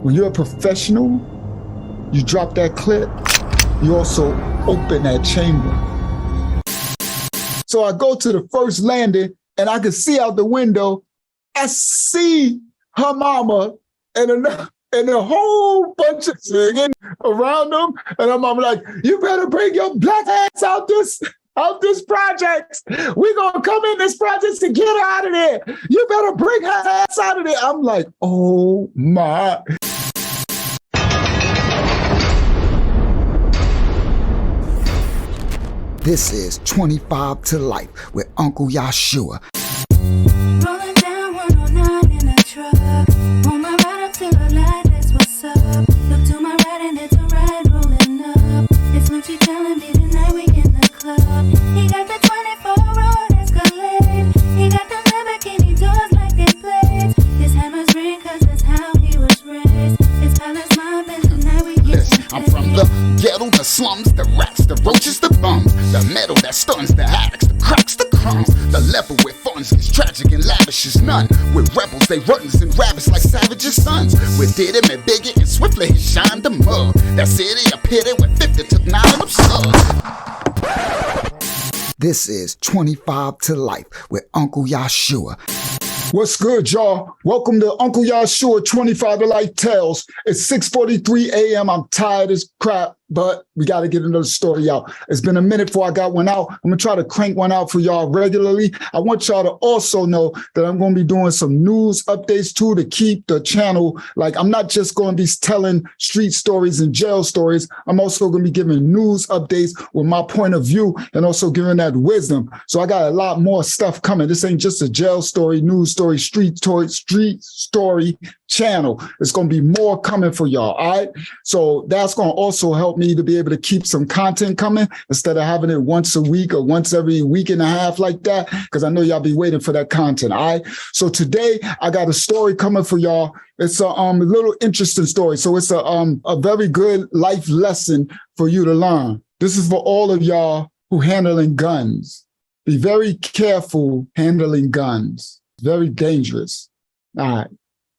When you're a professional, you drop that clip, you also open that chamber. So I go to the first landing and I can see out the window, I see her mama and a whole bunch of singing around them. And her mama like, you better bring your black ass out this project. We're gonna come in this project to get her out of there. You better bring her ass out of there. I'm like, oh my. This is 25 to Life with Uncle Yashua. Rolling down 109 in a truck. On my ride up to the light, that's what's up. Look to my right and it's a ride rolling up. It's Lucci telling me tonight we in the club. He got the 24 road Escalade. He got the Lamborghini doors like they blades. His hammers ring cause that's how he was raised. His palace mob and tonight we get Listen, I'm from the ghetto, the slums, the rats, the roaches, the bums, the metal that stuns, the addicts, the cracks, the crumbs. The level where funds gets tragic and lavish is none. With rebels, they runs and rabbits like savages' sons. With did him and Biggie and swiftly he shined the mug. That city a pity with 50 took 9 of them slugs. This is 25 to Life with Uncle Yashua. What's good, y'all? Welcome to Uncle Yashua 25 to Life Tales. It's 6:43 a.m. I'm tired as crap, but we got to get another story out. It's been a minute before I got one out. I'm going to try to crank one out for y'all regularly. I want y'all to also know that I'm going to be doing some news updates too to keep the channel. Like, I'm not just going to be telling street stories and jail stories. I'm also going to be giving news updates with my point of view and also giving that wisdom. So I got a lot more stuff coming. This ain't just a jail story, news story, street story channel. It's going to be more coming for y'all. All right. So that's going to also help me to be able to keep some content coming instead of having it once a week or once every week and a half like that, because I know y'all be waiting for that content. All right. So today I got a story coming for y'all. It's a little interesting story. So it's a very good life lesson for you to learn. This is for all of y'all who handling guns. Be very careful handling guns. Very dangerous. All right.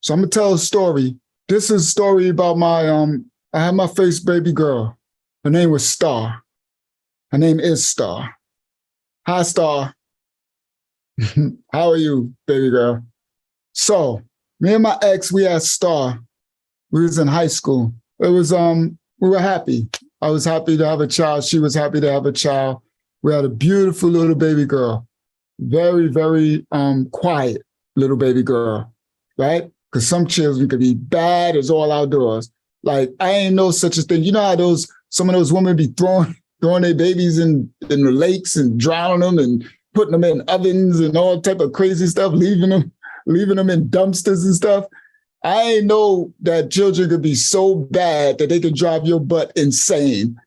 So I'm gonna tell a story. This is a story about I had my first baby girl. Her name was Star. Her name is Star. Hi, Star. How are you, baby girl? So me and my ex, we had Star. We was in high school. It was we were happy. I was happy to have a child. She was happy to have a child. We had a beautiful little baby girl. Very, very quiet little baby girl, right? Because some children could be bad as all outdoors. Like, I ain't know such a thing. You know how some of those women be throwing their babies in the lakes and drowning them and putting them in ovens and all type of crazy stuff, leaving them in dumpsters and stuff. I ain't know that children could be so bad that they could drive your butt insane.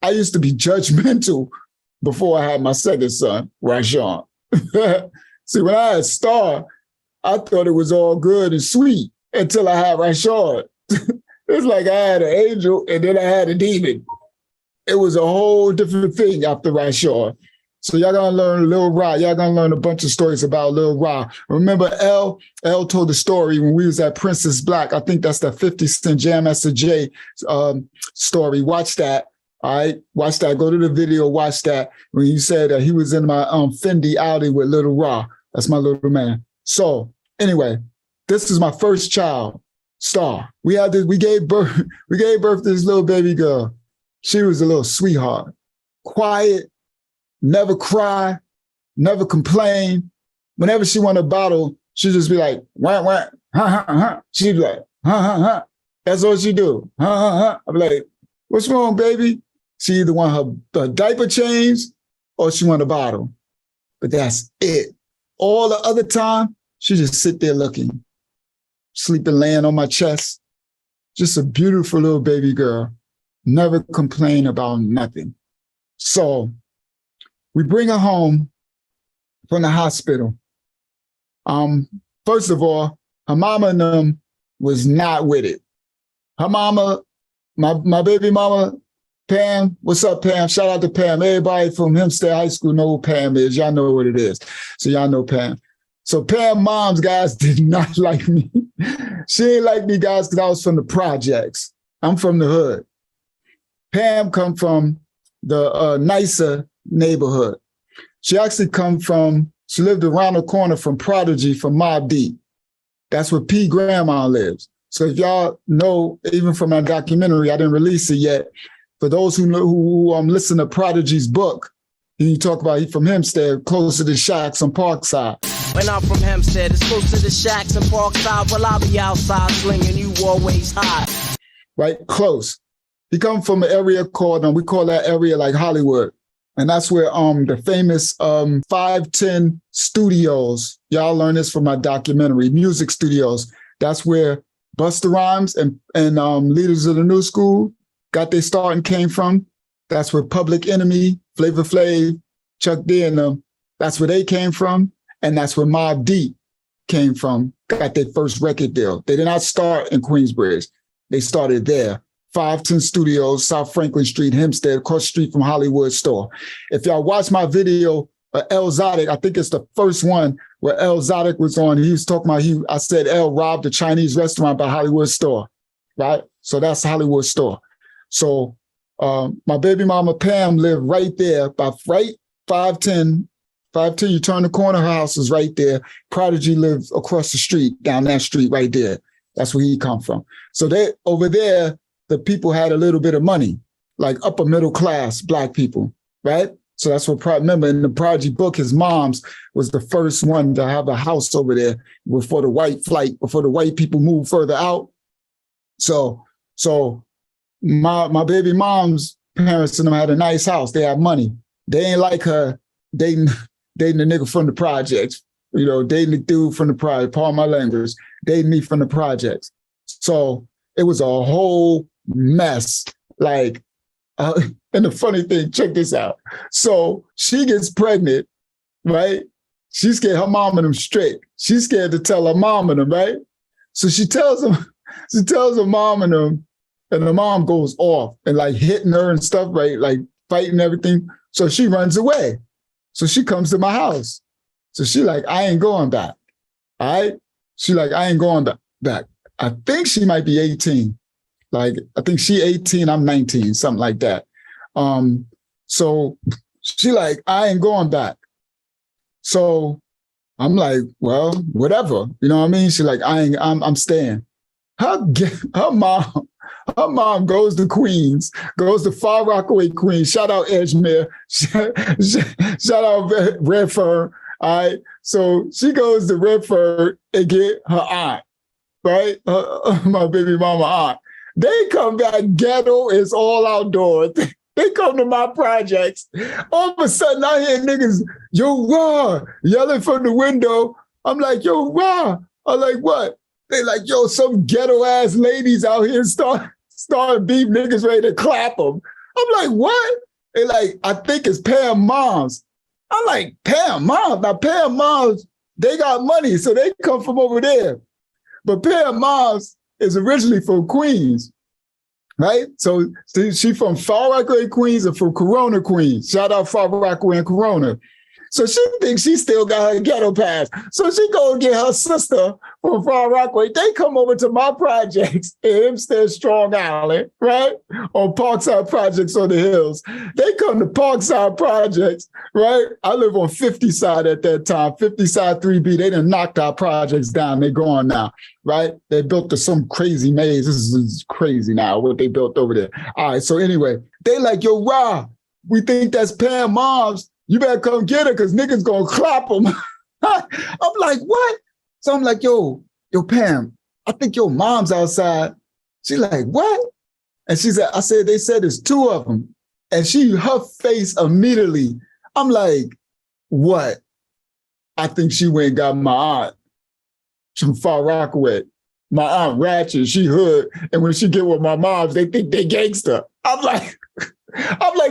I used to be judgmental before I had my second son, Rashawn. See, when I had Star, I thought it was all good and sweet until I had Rashawn. It's like I had an angel and then I had a demon. It was a whole different thing after Rashawn. So y'all gonna learn Lil Ra. Y'all gonna learn a bunch of stories about Lil Ra. Remember L told the story when we was at Princess Black. I think that's the 50 Cent Jam Master Jay story. Watch that. All right, watch that. Go to the video, watch that. When you said that he was in my Fendi Audi with Lil Ra. That's my little man. So anyway, this is my first child, Star. We gave birth to this little baby girl. She was a little sweetheart, quiet, never cry, never complain. Whenever she wanted a bottle, she'd just be like, wah, wah, ha, ha, ha. She'd be like, ha, ha, ha. That's all she do. Ha, ha, ha. I'd be like, what's wrong, baby? She either want her diaper changed or she want a bottle. But that's it. All the other time, she just sit there looking, sleeping, laying on my chest. Just a beautiful little baby girl. Never complain about nothing. So we bring her home from the hospital. First of all, her mama and them was not with it. Her mama, my baby mama, Pam, what's up, Pam? Shout out to Pam. Everybody from Hempstead High School know who Pam is. Y'all know what it is. So y'all know Pam. So Pam mom's guys did not like me. She ain't like me, guys, because I was from the projects. I'm from the hood. Pam come from the nicer neighborhood. She actually she lived around the corner from Prodigy, from Mobb Deep. That's where P Grandma lives. So if y'all know, even from my documentary, I didn't release it yet. For those who know, who listen to Prodigy's book, he talk about he from Hempstead, close to the shacks on Parkside. When I'm from Hempstead, it's close to the shacks and Parkside. Well, I'll be outside slinging, you always high. Right, close. He come from an area called, we call that area like Hollywood. And that's where the famous 510 studios, y'all learn this from my documentary, music studios. That's where Busta Rhymes and Leaders of the New School got their start and came from. That's where Public Enemy, Flavor Flav, Chuck D and them, that's where they came from. And that's where Mobb Deep came from, got their first record deal. They did not start in Queensbridge. They started there. 510 Studios, South Franklin Street, Hempstead, across the street from Hollywood Store. If y'all watch my video, El Zotic, I think it's the first one where El Zotic was on. He was talking about, I said El robbed a Chinese restaurant by Hollywood Store, right? So that's Hollywood Store. So my baby mama Pam lived right there, by 510, you turn the corner, her house is right there. Prodigy lives across the street, down that street right there. That's where he come from. So they over there, the people had a little bit of money, like upper middle class Black people, right? So that's what, remember in the Prodigy book, his mom's was the first one to have a house over there before the white flight, before the white people moved further out. So my baby mom's parents and them had a nice house. They had money. They ain't like her dating the nigga from the projects, dating the dude from the project, pardon my language, dating me from the projects. So it was a whole mess. Like, and the funny thing, check this out. So she gets pregnant, right? She's scared her mom and them straight. She's scared to tell her mom and them, right? So she tells her mom and them, and the mom goes off and like hitting her and stuff, right? Like fighting everything. So she runs away. So she comes to my house. So she like, I ain't going back. All right? She like, I ain't going back. I think she might be 18. Like, I think she 18, I'm 19, something like that. So she like, I ain't going back. So I'm like, well, whatever. You know what I mean? She like, I'm staying. Her mom goes to Queens, goes to Far Rockaway, Queens. Shout out EDGMERE. Shout out Redfern. All right. So she goes to Redfern and get her aunt, right? My baby mama aunt. They come back, ghetto is all outdoors. They come to my projects. All of a sudden, I hear niggas, yo, raw, yelling from the window. I'm like, yo, raw. I'm like, what? They like, yo, some ghetto ass ladies out here start beef, niggas ready to clap them. I'm like, what? They like, I think it's Pam moms. I'm like, Pam moms? Now Pam moms, they got money, so they come from over there. But Pam moms is originally from Queens, right? So she from Far Rockaway, Queens, and from Corona, Queens. Shout out Far Rockaway and Corona. So she thinks she still got her ghetto pass. So she go get her sister from Far Rockaway. They come over to my projects in Hempstead, Strong Island, right? On Parkside Projects on the hills. They come to Parkside Projects, right? I live on 50 side at that time, 50 side 3B. They done knocked our projects down. They're gone now, right? They built some crazy maze. This is crazy now, what they built over there. All right, so anyway, they like, yo, Ra, we think that's Pam moms. You better come get her because niggas gonna clap them. I'm like, what? So I'm like, yo, Pam, I think your mom's outside. She's like, what? And she said, I said, they said there's two of them. And her face immediately, I'm like, what? I think she went and got my aunt from Far Rockaway. My aunt Ratchet, she hood. And when she get with my moms, they think they gangster. I'm like,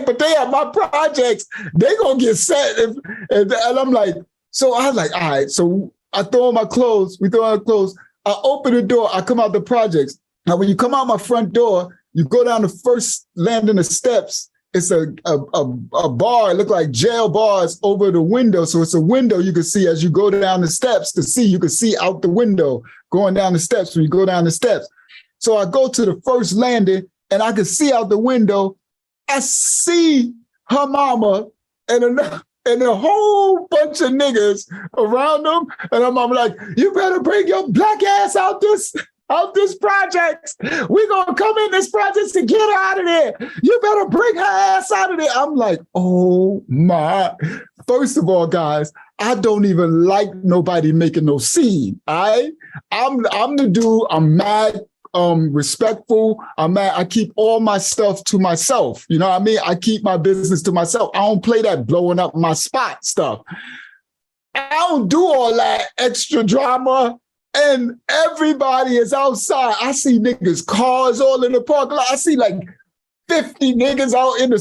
but they have my projects. They gonna get set. And I'm like, so I was like, all right. So I throw on my clothes. We throw on our clothes. I open the door. I come out the projects. Now, when you come out my front door, you go down the first landing of steps. a bar. It looked like jail bars over the window. So it's a window you can see as you go down the steps to see. You can see out the window going down the steps when you go down the steps. So I go to the first landing and I can see out the window. I see her mama and a whole bunch of niggas around them. And her mama like, you better bring your black ass out this project. We gonna come in this project to get her out of there. You better bring her ass out of there. I'm like, oh my. First of all, guys, I don't even like nobody making no scene. I'm the dude, I'm mad, respectful. I keep all my stuff to myself. You know what I mean? I keep my business to myself. I don't play that blowing up my spot stuff. I don't do all that extra drama. And everybody is outside. I see niggas cars all in the parking lot. I see like 50 niggas out in the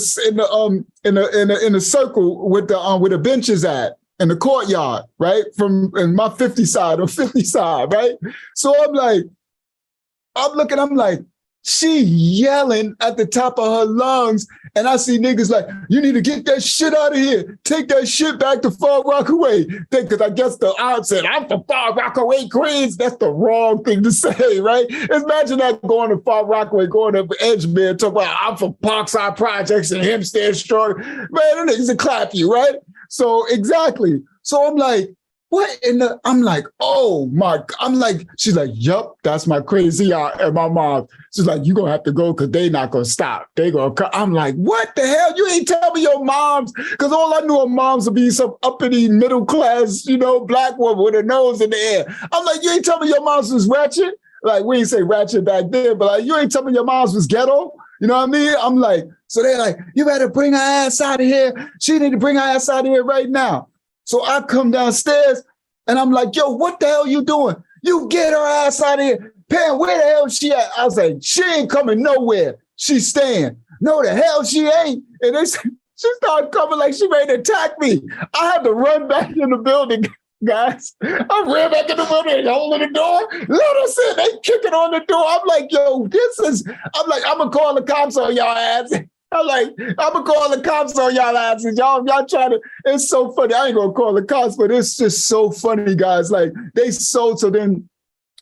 circle with the benches at in the courtyard, right? From in my 50 side or 50 side, right? So I'm like, she yelling at the top of her lungs, and I see niggas like, you need to get that shit out of here. Take that shit back to Far Rockaway. Because I guess the aunt said, I'm from Far Rockaway, Queens. That's the wrong thing to say, right? Imagine that going to Far Rockaway, going to EDGMERE, talking about, I'm from Parkside Projects and HEMPSTEAD Story. Man, the niggas will clap you, right? So exactly. So I'm like, what in the, I'm like, oh my, I'm like, she's like, yup, that's my crazy aunt and my mom. She's like, you gonna have to go because they not gonna stop. They gonna come. I'm like, what the hell? You ain't tell me your moms, because all I knew of moms would be some uppity middle class, black woman with her nose in the air. I'm like, you ain't tell me your moms was ratchet? Like, we ain't say ratchet back then, but like, you ain't tell me your moms was ghetto? You know what I mean? I'm like, so they're like, you better bring her ass out of here. She need to bring her ass out of here right now. So I come downstairs and I'm like, yo, what the hell you doing? You get her ass out of here. Pam, where the hell is she at? I was like, she ain't coming nowhere. She's staying. No, the hell she ain't. And she started coming like she ready to attack me. I had to run back in the building, guys. I ran back in the building, holding the door. Let us in. They kicking on the door. I'm like, yo, I'm going to call the cops on y'all ass. I'm gonna call the cops on y'all asses. Y'all trying to, it's so funny. I ain't gonna call the cops, but it's just so funny, guys. Like, so then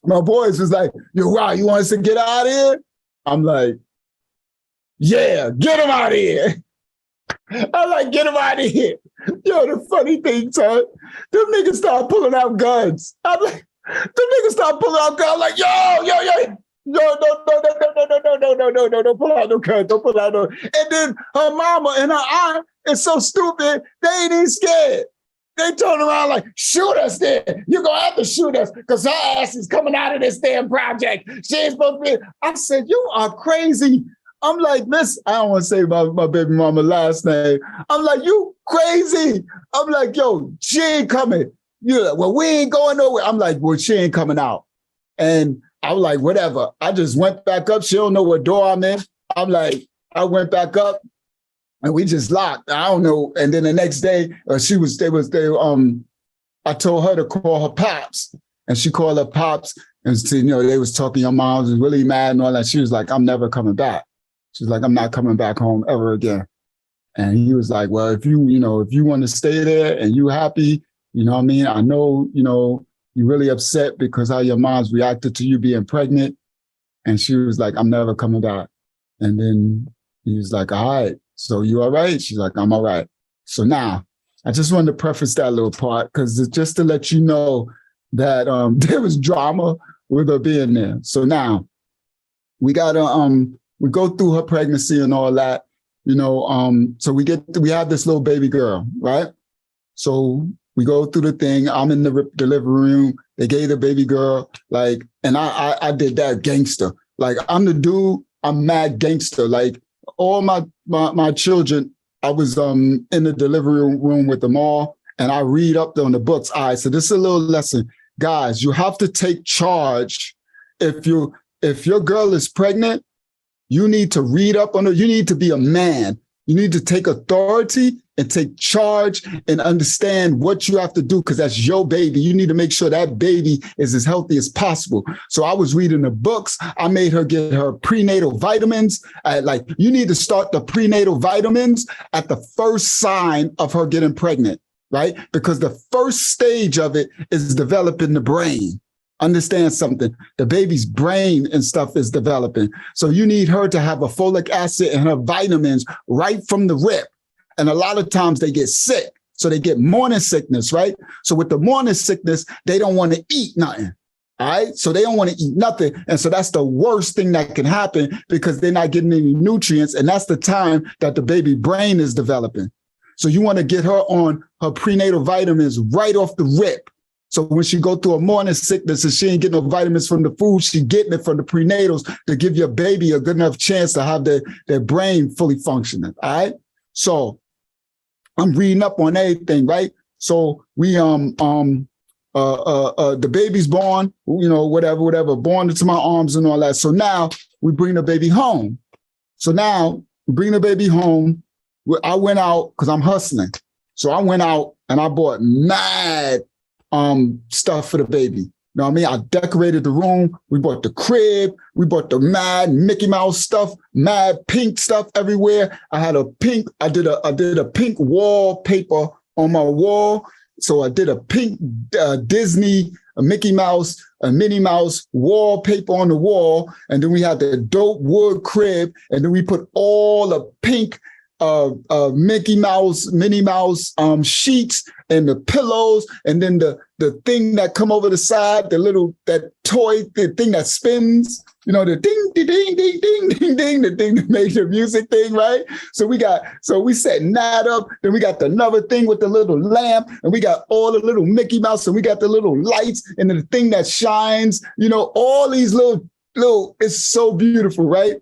my boys was like, yo, wow, you want us to get out of here? I'm like, yeah, get him out of here. I'm like, get him out of here. Yo, the funny thing, son, them niggas start pulling out guns. I'm like, them niggas start pulling out guns. I'm like, yo. No, don't pull out no gun, don't pull out no. And then her mama and her aunt is so stupid, they ain't even scared. They turn around like, shoot us then. You're gonna have to shoot us because her ass is coming out of this damn project. She ain't supposed to be. I said, you are crazy. I'm like, miss, I don't want to say my baby mama last name. I'm like, you crazy. I'm like, yo, she ain't coming. You're like, well, we ain't going nowhere. I'm like, well, she ain't coming out. And I was like, whatever. I just went back up. She don't know what door I'm in. I'm like, I went back up and we just locked. I don't know. And then the next day, I told her to call her pops, and she called her pops and they was talking, your mom was really mad and all that. She was like, I'm never coming back. She's like, I'm not coming back home ever again. And he was like, well, if you want to stay there and you happy, you know what I mean? I know, you're really upset because how your mom's reacted to you being pregnant. And she was like, I'm never coming back. And then he was like, all right, so you all right? She's like, I'm all right. So now, I just wanted to preface that little part because just to let you know that there was drama with her being there. So now, we we go through her pregnancy and all that, so we have this little baby girl, right? So we go through the thing. I'm in the delivery room. They gave the baby girl, and I did that gangster. Like, I'm the dude, I'm mad gangster. Like, all my children, I was in the delivery room with them all, and I read up on the books. All right, so this is a little lesson. Guys, you have to take charge. If your girl is pregnant, you need to read up on her. You need to be a man. You need to take authority and take charge and understand what you have to do because that's your baby. You need to make sure that baby is as healthy as possible. So I was reading the books. I made her get her prenatal vitamins. You need to start the prenatal vitamins at the first sign of her getting pregnant, right? Because the first stage of it is developing the brain. Understand something. The baby's brain and stuff is developing. So you need her to have a folic acid and her vitamins right from the rip. And a lot of times they get sick. So they get morning sickness, right? So with the morning sickness, they don't want to eat nothing. All right. So they don't want to eat nothing. And so that's the worst thing that can happen because they're not getting any nutrients. And that's the time that the baby brain is developing. So you want to get her on her prenatal vitamins right off the rip. So when she go through a morning sickness and she ain't getting no vitamins from the food, she getting it from the prenatals to give your baby a good enough chance to have their brain fully functioning. All right. So I'm reading up on everything, right? So we the baby's born, whatever, born into my arms and all that. So now we bring the baby home. So now we bring the baby home. I went out because I'm hustling. So I went out and I bought mad stuff for the baby. You know what I mean? I decorated the room. We bought the crib. We bought the mad Mickey Mouse stuff, mad pink stuff everywhere. I did a pink wallpaper on my wall. So I did a pink Disney, a Mickey Mouse, a Minnie Mouse wallpaper on the wall. And then we had the dope wood crib. And then we put all the pink Mickey Mouse, Minnie Mouse sheets and the pillows, and then the thing that come over the side, that toy, the thing that spins, the ding, ding, ding, ding, ding, ding, ding, the thing that makes the music thing, right? So we setting that up. Then we got another thing with the little lamp, and we got all the little Mickey Mouse, and we got the little lights and the thing that shines, all these little, it's so beautiful, right?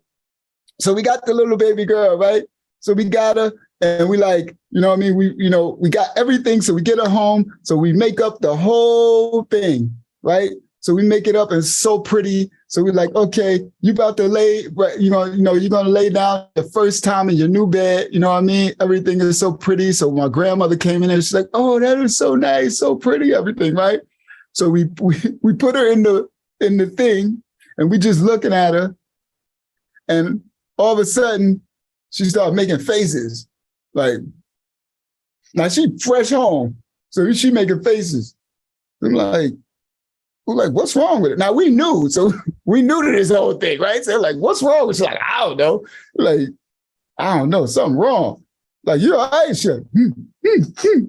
So we got the little baby girl, right? So we got her and we we got everything. So we get her home. So we make up the whole thing, right? So we make it up and it's so pretty. So we're like, okay, you about to lay, you're going to lay down the first time in your new bed. You know what I mean? Everything is so pretty. So my grandmother came in and she's like, oh, that is so nice. So pretty, everything, right? So we put her in the thing and we just looking at her. And all of a sudden, she started making faces. Like, now she fresh home. So she making faces. I'm like, what's wrong with it? Now we knew. So we knew to this whole thing, right? So like, what's wrong with it? She's like, I don't know. Like, I don't know, something wrong. Like, you're all right, shit.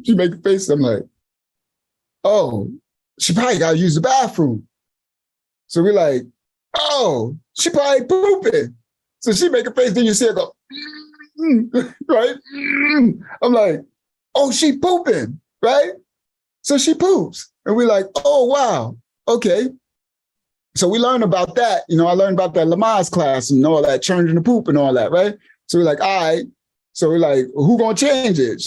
She making faces. I'm like, oh, she probably got to use the bathroom. So we're like, oh, she probably pooping. So she make a face, then you see her go, right? I'm like, oh, she pooping, right? So she poops. And we're like, oh, wow, okay. So we learned about that. I learned about that Lamaze class and all that, changing the poop and all that, right? So we're like, all right. So we're like, who gonna change it?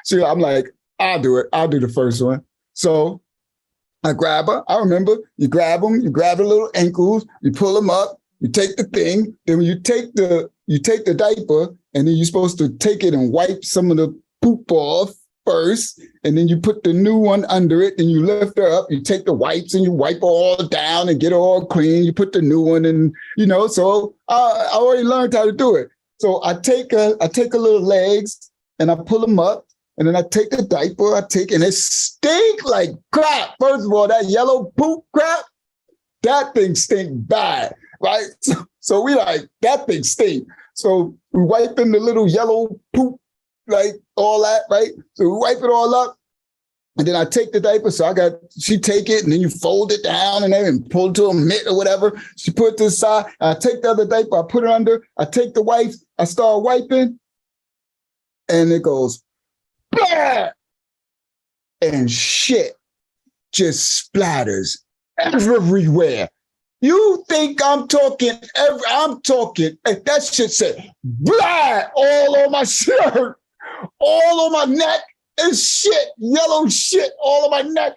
So I'm like, I'll do it. I'll do the first one. So I grab her. I remember you grab them, you grab the little ankles, you pull them up, you take the thing, then when you take the diaper, and then you're supposed to take it and wipe some of the poop off first, and then you put the new one under it, and you lift her up, you take the wipes and you wipe all down and get her all clean, you put the new one in, so I already learned how to do it. So I take her little legs and I pull them up, and then I take the diaper, and it stink like crap. First of all, that yellow poop crap, that thing stink bad. Right? So we like, that thing stink. So we wiping the little yellow poop, like all that, right? So we wipe it all up. And then I take the diaper. So she take it and then you fold it down and then pull it to a mitt or whatever. She put it to the side. I take the other diaper, I put it under. I take the wipes, I start wiping. And it goes, blah! And shit just splatters everywhere. You think I'm talking, that shit said, blah, all on my shirt, all on my neck, and shit, yellow shit all on my neck.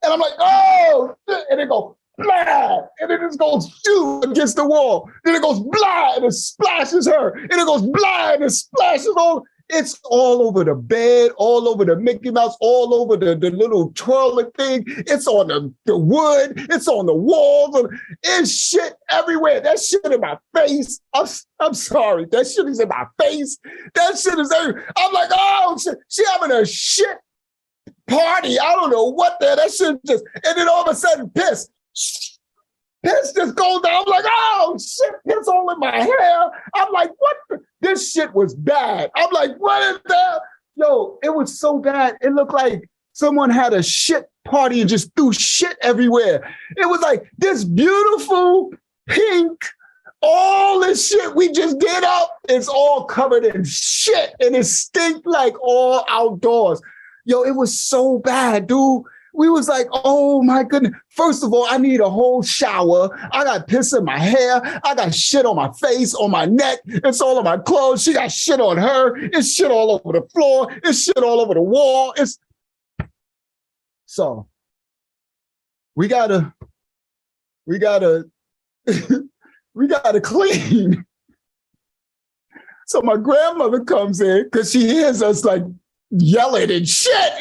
And I'm like, oh, and it goes, blah, and it just goes, shoot, against the wall. Then it goes, blah, and it splashes her. And it goes, blah, and it splashes all. It's all over the bed, all over the Mickey Mouse, all over the little twirling thing. It's on the wood. It's on the walls. It's shit everywhere. That shit in my face. I'm sorry. That shit is in my face. That shit is everywhere. I'm like, oh, shit. She having a shit party. I don't know what that shit just, and then all of a sudden, piss just goes down. I'm like, oh shit, piss all in my hair. I'm like, what? This shit was bad. I'm like, what is that? Yo, it was so bad. It looked like someone had a shit party and just threw shit everywhere. It was like this beautiful pink, all this shit we just did up, it's all covered in shit and it stink like all outdoors. Yo, it was so bad, dude. We was like, oh my goodness. First of all, I need a whole shower. I got piss in my hair. I got shit on my face, on my neck. It's all on my clothes. She got shit on her. It's shit all over the floor. It's shit all over the wall. So we gotta clean. So my grandmother comes in because she hears us like yelling and shit,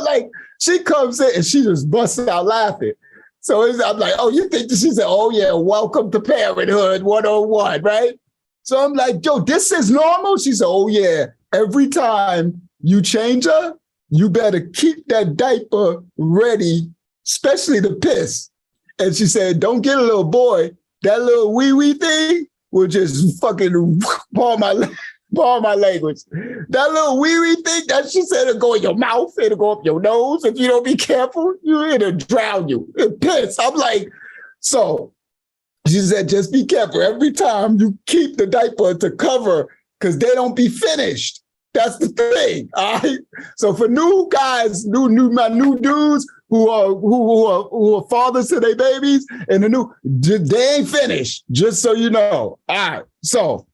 like she comes in and she just busts out laughing. So I'm like, oh, you think she said, oh yeah, welcome to Parenthood 101, right? So I'm like, yo, this is normal? She said, oh yeah, every time you change her, you better keep that diaper ready, especially the piss. And she said, don't get a little boy, that little wee-wee thing will just fucking pardon my language. That little wee-wee thing that she said it'll go in your mouth, it'll go up your nose. If you don't be careful, it'll drown you. It'll piss. I'm like, so she said, just be careful. Every time you keep the diaper to cover, because they don't be finished. That's the thing. All right. So for new guys, my new dudes who are fathers to their babies, and they ain't finished, just so you know. All right. So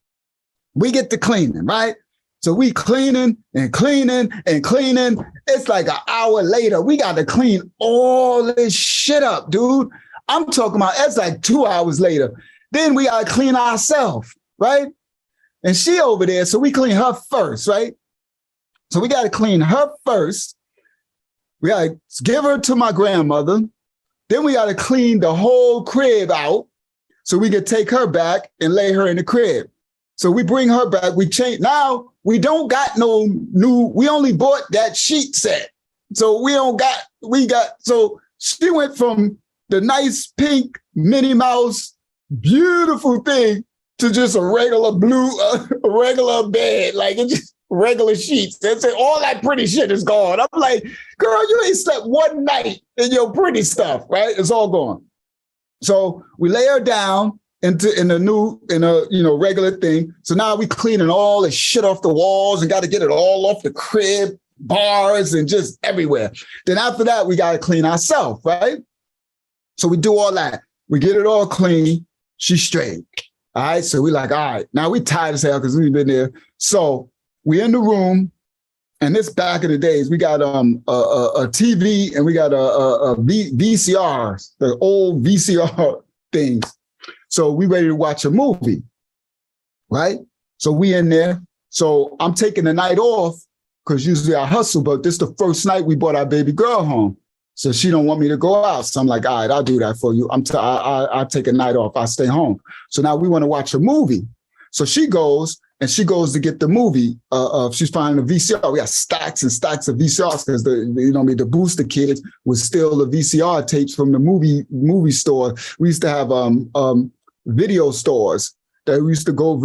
we get to cleaning, right? So we cleaning and cleaning and cleaning. It's like an hour later. We got to clean all this shit up, dude. I'm talking about, it's like 2 hours later. Then we got to clean ourselves, right? And she over there, so we clean her first, right? So we got to clean her first. We got to give her to my grandmother. Then we got to clean the whole crib out so we could take her back and lay her in the crib. So we bring her back, we change. Now, we don't got no new, we only bought that sheet set. So so she went from the nice pink Minnie Mouse, beautiful thing to just a regular a regular bed, like it's just regular sheets. That's it. All that pretty shit is gone. I'm like, girl, you ain't slept one night in your pretty stuff, right? It's all gone. So we lay her down in a regular thing. So now we cleaning all the shit off the walls and got to get it all off the crib, bars, and just everywhere. Then after that, we got to clean ourselves, right? So we do all that. We get it all clean. She's straight. All right. So we like, all right, now we tired as hell because we've been there. So we in the room, and this back in the days, we got a TV and we got a VCR, the old VCR things. So we ready to watch a movie, right? So we in there. So I'm taking the night off because usually I hustle, but this the first night we brought our baby girl home. So she don't want me to go out. So I'm like, all right, I'll do that for you. I'll take a night off. I'll stay home. So now we want to watch a movie. So she goes to get the movie. She's finding the VCR. We got stacks and stacks of VCRs because the booster kids would steal the VCR tapes from the movie store. We used to have video stores that we used to go.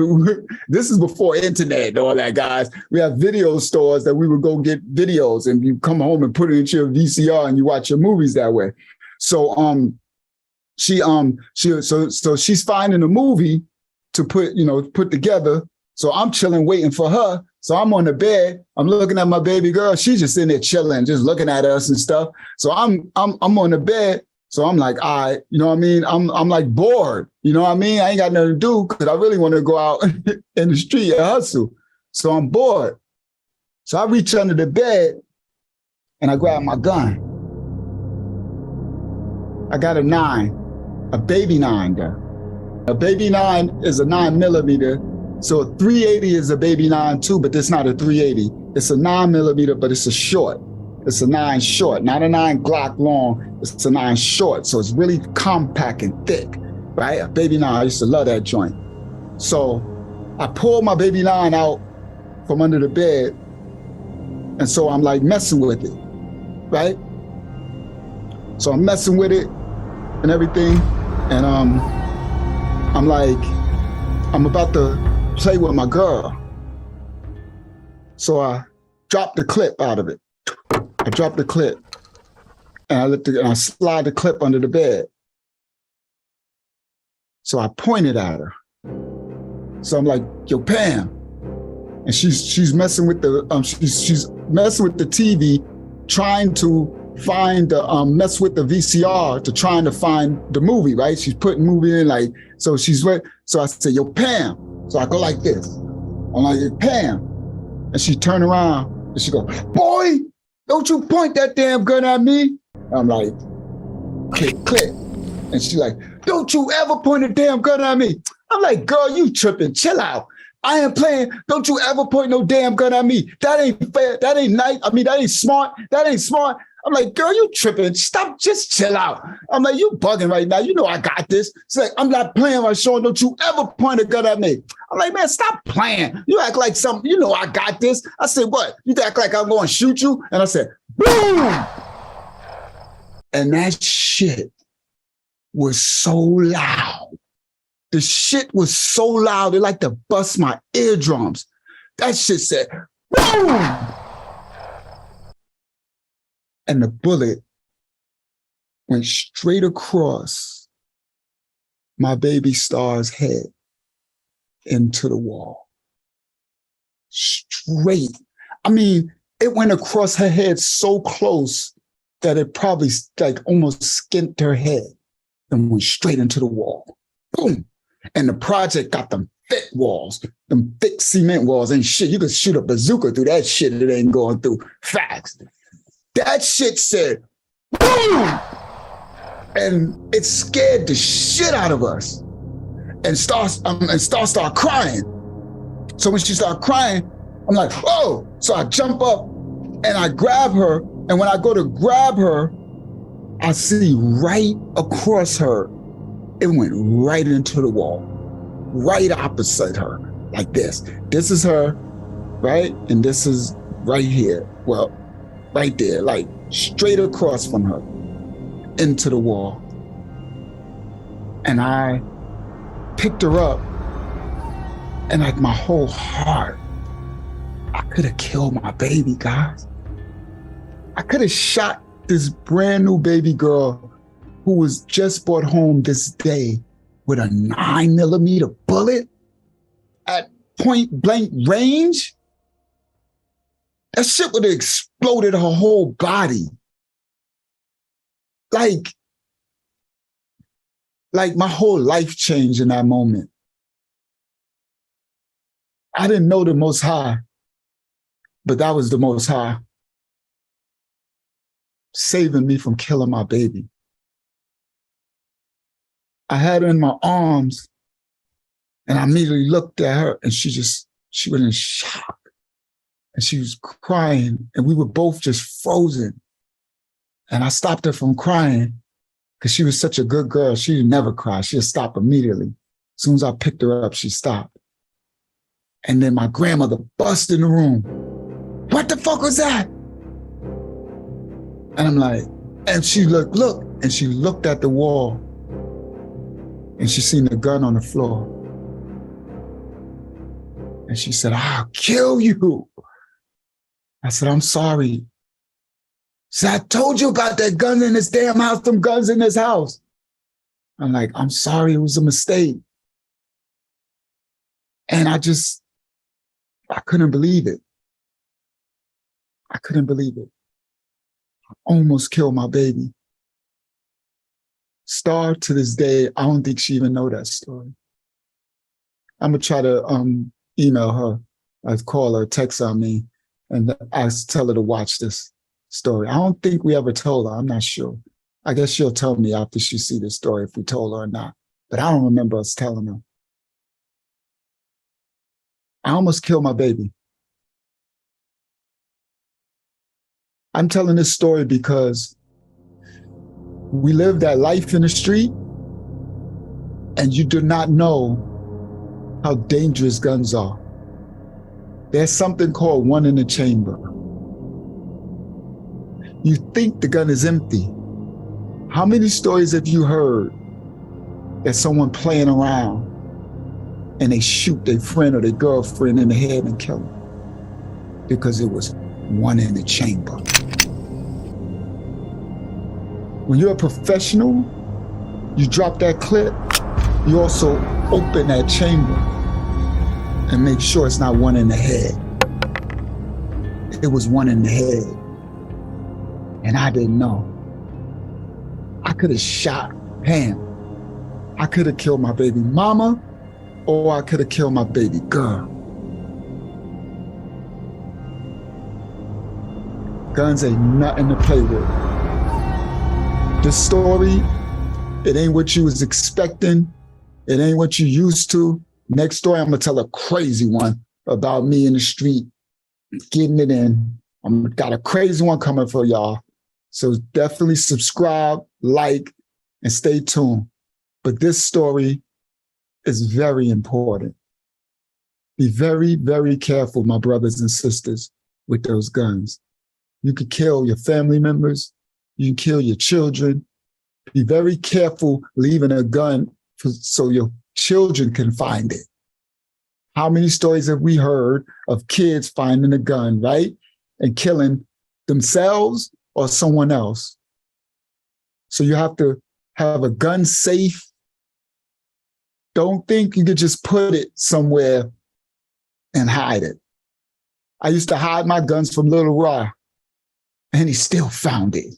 This is before internet and all that, guys. We have video stores that we would go get videos, and you come home and put it into your VCR and you watch your movies that way. So so she's finding a movie to put together. So I'm chilling, waiting for her. So I'm on the bed. I'm looking at my baby girl. She's just in there chilling, just looking at us and stuff. So I'm on the bed. So I'm like, all right, you know what I mean? I'm like bored. You know what I mean? I ain't got nothing to do because I really want to go out in the street and hustle. So I'm bored. So I reach under the bed and I grab my gun. I got a 9, a baby 9 there. A baby 9 is a 9mm So a 380 is a baby 9 too, but it's not a 380. It's a 9mm, but it's a short. It's a 9 short, not a 9 Glock long. It's a 9 short. So it's really compact and thick, right? A baby 9, I used to love that joint. So I pulled my baby 9 out from under the bed. And so I'm like messing with it, right? So I'm messing with it and everything. And I'm like, I'm about to play with my girl. So I dropped the clip out of it. I dropped the clip and I slide the clip under the bed. So I pointed at her. So I'm like, yo, Pam. And she's messing with the she's messing with the TV, trying to find the mess with the VCR to trying to find the movie, right? She's putting movie in like, so so I said, yo, Pam. So I go like this. I'm like, yo, Pam. And she turned around and she go, boy, don't you point that damn gun at me. I'm like, click, click. And she's like, don't you ever point a damn gun at me. I'm like, girl, you tripping, chill out. I ain't playing, don't you ever point no damn gun at me. That ain't fair, that ain't nice. I mean, that ain't smart, that ain't smart. I'm like, girl, you tripping, stop, just chill out. I'm like, you bugging right now, you know I got this. It's like, I'm not playing my show, don't you ever point a gun at me. I'm like, man, stop playing. You act like something, you know I got this. I said, what? You act like I'm going to shoot you? And I said, boom! And that shit was so loud. The shit was so loud, it like to bust my eardrums. That shit said, boom! And the bullet went straight across my baby star's head into the wall. Straight. I mean, it went across her head so close that it probably like almost skinned her head and went straight into the wall. Boom. And the project got them thick walls, them thick cement walls. Ain't shit. You could shoot a bazooka through that shit. It ain't going through. Facts. That shit said, boom! And it scared the shit out of us. And start crying. So when she started crying, I'm like, oh! So I jump up and I grab her. And when I go to grab her, I see right across her, it went right into the wall, right opposite her, like this. This is her, right? And this is right here. Well, right there, like straight across from her into the wall. And I picked her up and like my whole heart, I could have killed my baby, guys. I could have shot this brand new baby girl who was just brought home this day with a 9mm bullet at point blank range. That shit would have exploded her whole body. Like my whole life changed in that moment. I didn't know the Most High, but that was the Most High saving me from killing my baby. I had her in my arms and I immediately looked at her and she was in shock. And she was crying and we were both just frozen. And I stopped her from crying because she was such a good girl. She'd never cry. She'd stop immediately. As soon as I picked her up, she stopped. And then my grandmother bust in the room. What the fuck was that? And I'm like, and she look, and she looked at the wall and she seen the gun on the floor. And she said, I'll kill you. I said, I'm sorry. So I told you about that gun in this damn house, them guns in this house. I'm like, I'm sorry, it was a mistake. And I couldn't believe it. I couldn't believe it. I almost killed my baby. Star to this day, I don't think she even know that story. I'm gonna try to email her, I'd call her, text her me, and tell her to watch this story. I don't think we ever told her, I'm not sure. I guess she'll tell me after she see this story if we told her or not, but I don't remember us telling her. I almost killed my baby. I'm telling this story because we live that life in the street, and you do not know how dangerous guns are. There's something called one in the chamber. You think the gun is empty. How many stories have you heard that someone playing around and they shoot their friend or their girlfriend in the head and kill them because it was one in the chamber? When you're a professional, you drop that clip, you also open that chamber and make sure it's not one in the head. It was one in the head, and I didn't know. I could have shot Pam. I could have killed my baby mama, or I could have killed my baby girl. Guns ain't nothing to play with. This story, it ain't what you was expecting. It ain't what you used to. Next story, I'm gonna tell a crazy one about me in the street, getting it in. Got a crazy one coming for y'all. So definitely subscribe, like, and stay tuned. But this story is very important. Be very, very careful, my brothers and sisters, with those guns. You could kill your family members. You can kill your children. Be very careful leaving a gun so your children can find it. How many stories have we heard of kids finding a gun, right? And killing themselves or someone else? So you have to have a gun safe. Don't think you could just put it somewhere and hide it. I used to hide my guns from Little Ra, and he still found it.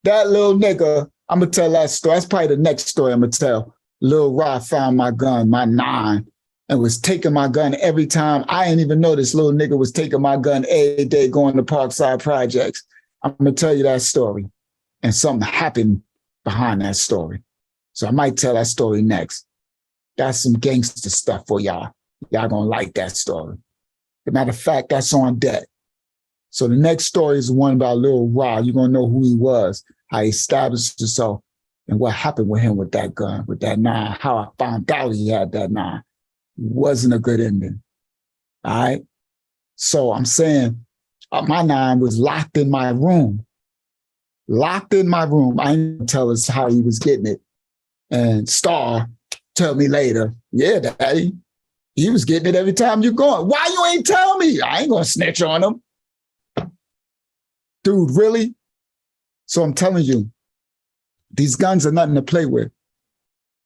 That little nigga, I'm gonna tell that story. That's probably the next story I'm gonna tell. Lil Ra found my gun, my 9, and was taking my gun every time. I didn't even know this little nigga was taking my gun every day going to Parkside projects. I'm gonna tell you that story. And something happened behind that story. So I might tell that story next. That's some gangster stuff for y'all. Y'all gonna like that story. As a matter of fact, that's on deck. So the next story is the one about Lil Ra. You're gonna know who he was, how he established himself, and what happened with him with that gun, with that 9, how I found out he had that 9. Wasn't a good ending, all right? So I'm saying my 9 was locked in my room. Locked in my room. I didn't tell us how he was getting it. And Star tell me later, yeah, Daddy, he was getting it every time you're going. Why you ain't tell me? I ain't gonna snitch on him. Dude, really? So I'm telling you, these guns are nothing to play with.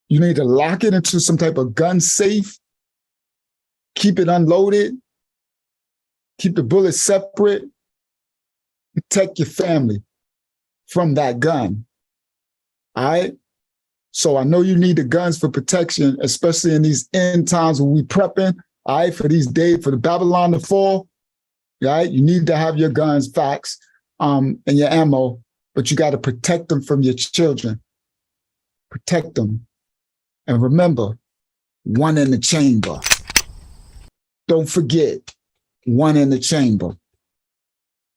You need to lock it into some type of gun safe, keep it unloaded, keep the bullets separate, protect your family from that gun, all right? So I know you need the guns for protection, especially in these end times when we prepping, all right, for these days, for the Babylon to fall, right? You need to have your guns, facts, and your ammo, but you got to protect them from your children. Protect them. And remember, one in the chamber. Don't forget, one in the chamber.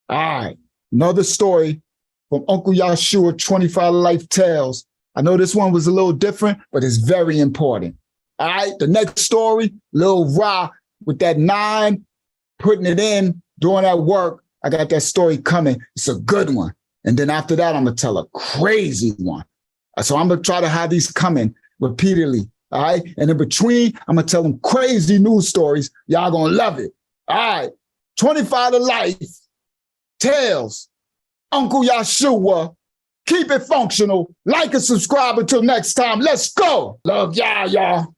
All right, another story from Uncle Yahshua, 25 Life Tales. I know this one was a little different, but it's very important. All right, the next story, Lil Ra with that 9, putting it in, doing that work. I got that story coming. It's a good one. And then after that, I'm going to tell a crazy one. So I'm going to try to have these coming repeatedly. All right. And in between, I'm going to tell them crazy news stories. Y'all going to love it. All right. 25 to Life Tales. Uncle Yahshua. Keep it functional. Like and subscribe until next time. Let's go. Love y'all.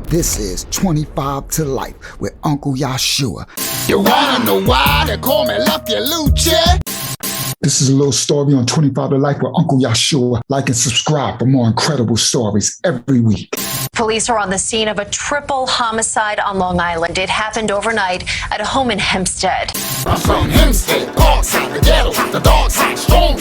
This is 25 to Life with Uncle Yahshua. You wanna know why they call me Lucky Lucha? This is a little story on 25 to Life with Uncle Yahshua. Like and subscribe for more incredible stories every week. Police are on the scene of a triple homicide on Long Island. It happened overnight at a home in Hempstead. I'm from Hempstead, Parkside, the ghetto, the dog side, strong.